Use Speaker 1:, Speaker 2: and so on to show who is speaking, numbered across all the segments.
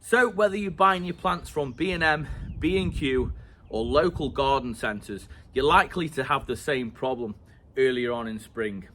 Speaker 1: So whether you're buying your plants from B&M, B&Q or local garden centres, you're likely to have the same problem earlier on in spring.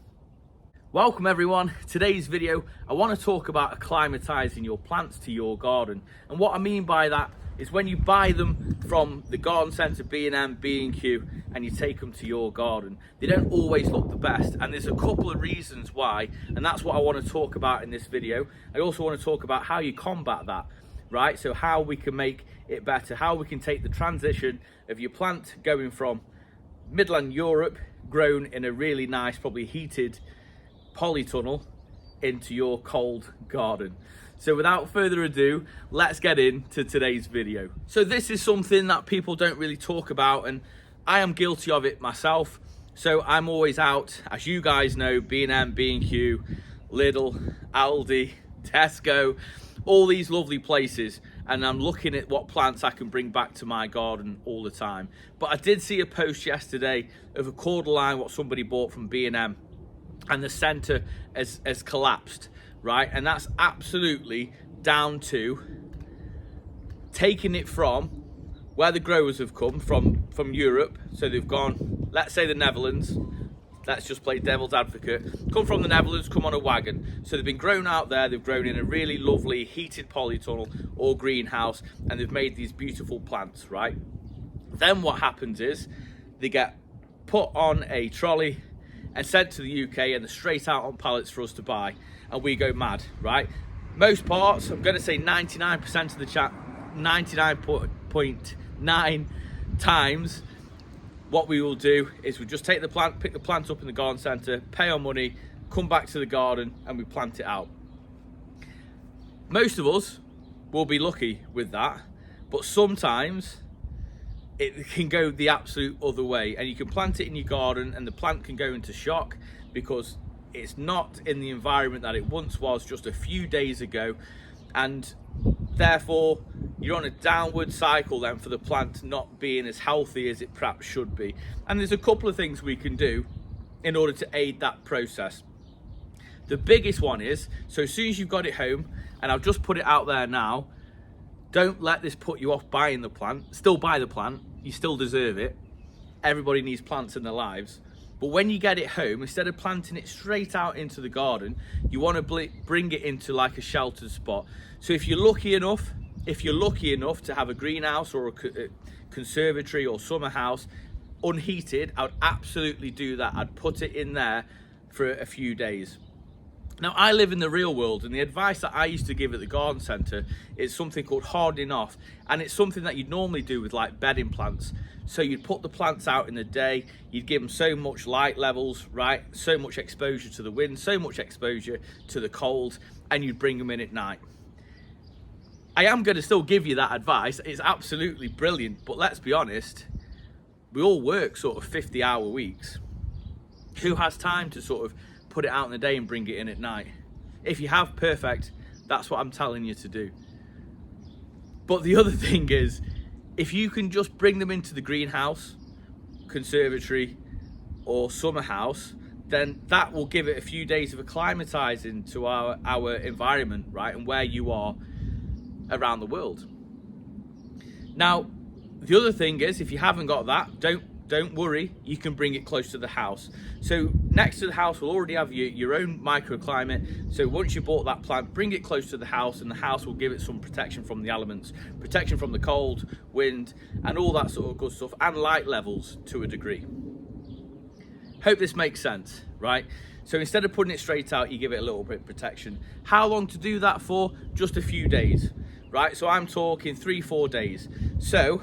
Speaker 1: Welcome everyone. Today's video, I want to talk about acclimatizing your plants to your garden. And what I mean by that is when you buy them from the garden centre, B&M, B&Q, and you take them to your garden, they don't always look the best. And there's a couple of reasons why, and that's what I want to talk about in this video. I also want to talk about how you combat that, right? So how we can make it better, how we can take the transition of your plant going from Midland Europe, grown in a really nice, probably heated polytunnel, into your cold garden. So without further ado, let's get into today's video. So this is something that people don't really talk about, and I am guilty of it myself. So I'm always out, as you guys know, B&M, B&Q, Lidl, Aldi, Tesco, all these lovely places, and I'm looking at what plants I can bring back to my garden all the time. But I did see a post yesterday of a cordyline what somebody bought from B&M, and the centre has collapsed, right? And that's absolutely down to taking it from where the growers have come from Europe. So they've gone, let's say the Netherlands, let's just play devil's advocate, come from the Netherlands, come on a wagon. So they've been grown out there, they've grown in a really lovely heated polytunnel or greenhouse, and they've made these beautiful plants, right? Then what happens is they get put on a trolley and sent to the UK, and they're straight out on pallets for us to buy, and we go mad, right? Most parts, I'm gonna say 99% of the chat, 99.9 times, what we will do is we just take the plant, pick the plant up in the garden centre, pay our money, come back to the garden, and we plant it out. Most of us will be lucky with that, but sometimes it can go the absolute other way, and you can plant it in your garden and the plant can go into shock because it's not in the environment that it once was just a few days ago, and therefore you're on a downward cycle then for the plant not being as healthy as it perhaps should be. And there's a couple of things we can do in order to aid that process. The biggest one is, so as soon as you've got it home, and I've just put it out there now, don't let this put you off buying the plant. Still buy the plant, you still deserve it. Everybody needs plants in their lives. But when you get it home, instead of planting it straight out into the garden, you want to bring it into like a sheltered spot. So if you're lucky enough to have a greenhouse or a conservatory or summer house unheated, I would absolutely do that. I'd put it in there for a few days. Now, I live in the real world, and the advice that I used to give at the garden centre is something called hardening off, and it's something that you'd normally do with like bedding plants. So you'd put the plants out in the day, you'd give them so much light levels, right? So much exposure to the wind, so much exposure to the cold, and you'd bring them in at night. I am going to still give you that advice. It's absolutely brilliant, but let's be honest, we all work sort of 50-hour weeks. Who has time to sort of put it out in the day and bring it in at night? If you have, perfect, that's what I'm telling you to do. But the other thing is, if you can just bring them into the greenhouse, conservatory or summer house, then that will give it a few days of acclimatizing to our environment, right, and where you are around the world. Now, the other thing is, if you haven't got that, don't worry, you can bring it close to the house. So next to the house will already have your own microclimate. So once you bought that plant, bring it close to the house, and the house will give it some protection from the elements, protection from the cold, wind, and all that sort of good stuff, and light levels to a degree. Hope this makes sense, right? So instead of putting it straight out, you give it a little bit of protection. How long to do that for? Just a few days, right? So I'm talking 3-4 days. So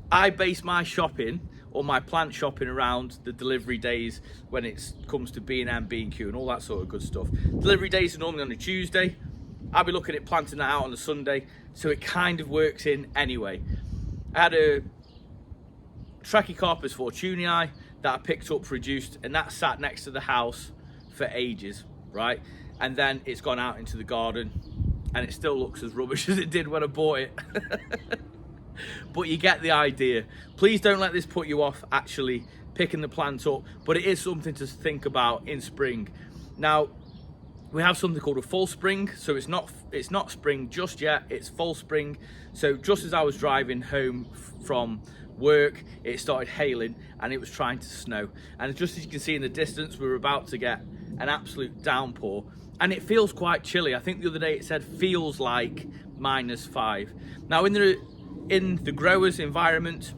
Speaker 1: I base my shopping or my plant shopping around the delivery days when it comes to B&M, B&Q and all that sort of good stuff. Delivery days are normally on a Tuesday. I'll be looking at planting that out on a Sunday, so it kind of works in anyway. I had a Trachycarpus fortunei that I picked up, produced, and that sat next to the house for ages, right? And then it's gone out into the garden, and it still looks as rubbish as it did when I bought it. But you get the idea. Please don't let this put you off actually picking the plant up, but it is something to think about in spring. Now, we have something called a full spring, so it's not spring just yet, it's full spring. So just as I was driving home from work, it started hailing and it was trying to snow, and just as you can see in the distance, we were about to get an absolute downpour, and it feels quite chilly. I think the other day it said feels like -5. Now in the growers environment,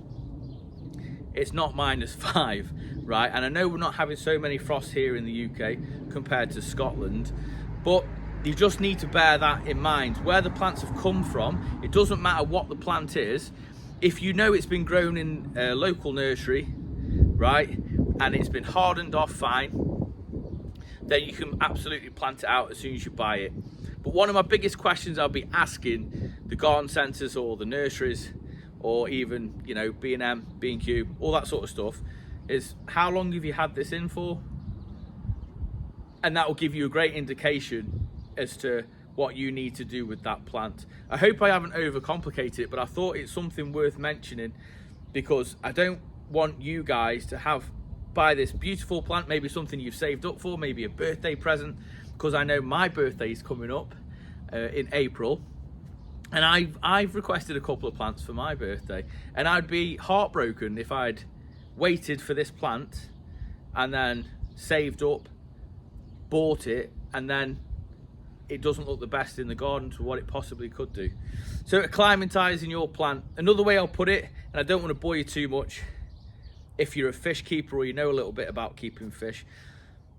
Speaker 1: it's not -5, right? And I know we're not having so many frosts here in the UK compared to Scotland, but you just need to bear that in mind. Where the plants have come from, it doesn't matter what the plant is. If you know it's been grown in a local nursery, right, and it's been hardened off fine, then you can absolutely plant it out as soon as you buy it. But one of my biggest questions I'll be asking the garden centres or the nurseries, or even, you know, B&M, B&Q, all that sort of stuff, is how long have you had this in for? And that will give you a great indication as to what you need to do with that plant. I hope I haven't overcomplicated it, but I thought it's something worth mentioning, because I don't want you guys to buy this beautiful plant, maybe something you've saved up for, maybe a birthday present, because I know my birthday is coming up in April, and I've requested a couple of plants for my birthday, and I'd be heartbroken if I'd waited for this plant and then saved up, bought it, and then it doesn't look the best in the garden to what it possibly could do. So acclimatizing your plant, another way I'll put it, and I don't want to bore you too much, if you're a fish keeper or you know a little bit about keeping fish,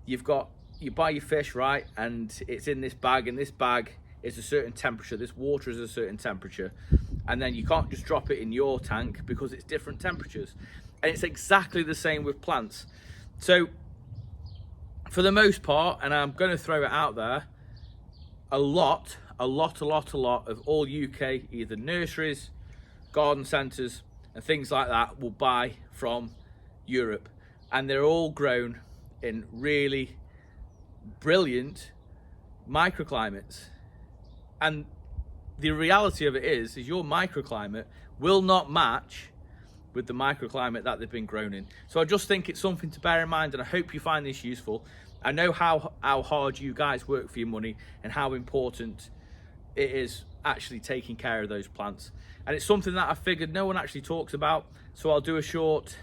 Speaker 1: you buy your fish, right, and it's in this bag, and this bag is a certain temperature, this water is a certain temperature, and then you can't just drop it in your tank because it's different temperatures. And it's exactly the same with plants. So for the most part, and I'm going to throw it out there, a lot of all UK either nurseries, garden centres and things like that will buy from Europe, and they're all grown in really brilliant microclimates. And the reality of it is your microclimate will not match with the microclimate that they've been grown in. So I just think it's something to bear in mind, and I hope you find this useful. I know how hard you guys work for your money and how important it is actually taking care of those plants. And it's something that I figured no one actually talks about, so I'll do a short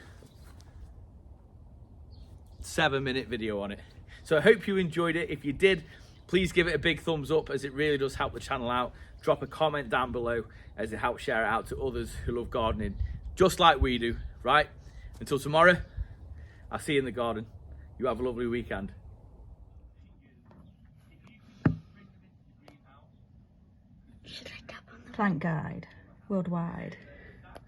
Speaker 1: 7-minute video on it. So I hope you enjoyed it. If you did, please give it a big thumbs up, as it really does help the channel out. Drop a comment down below, as it helps share it out to others who love gardening just like we do, right? Until tomorrow, I'll see you in the garden. You have a lovely weekend.
Speaker 2: Should I tap on the plant guide worldwide?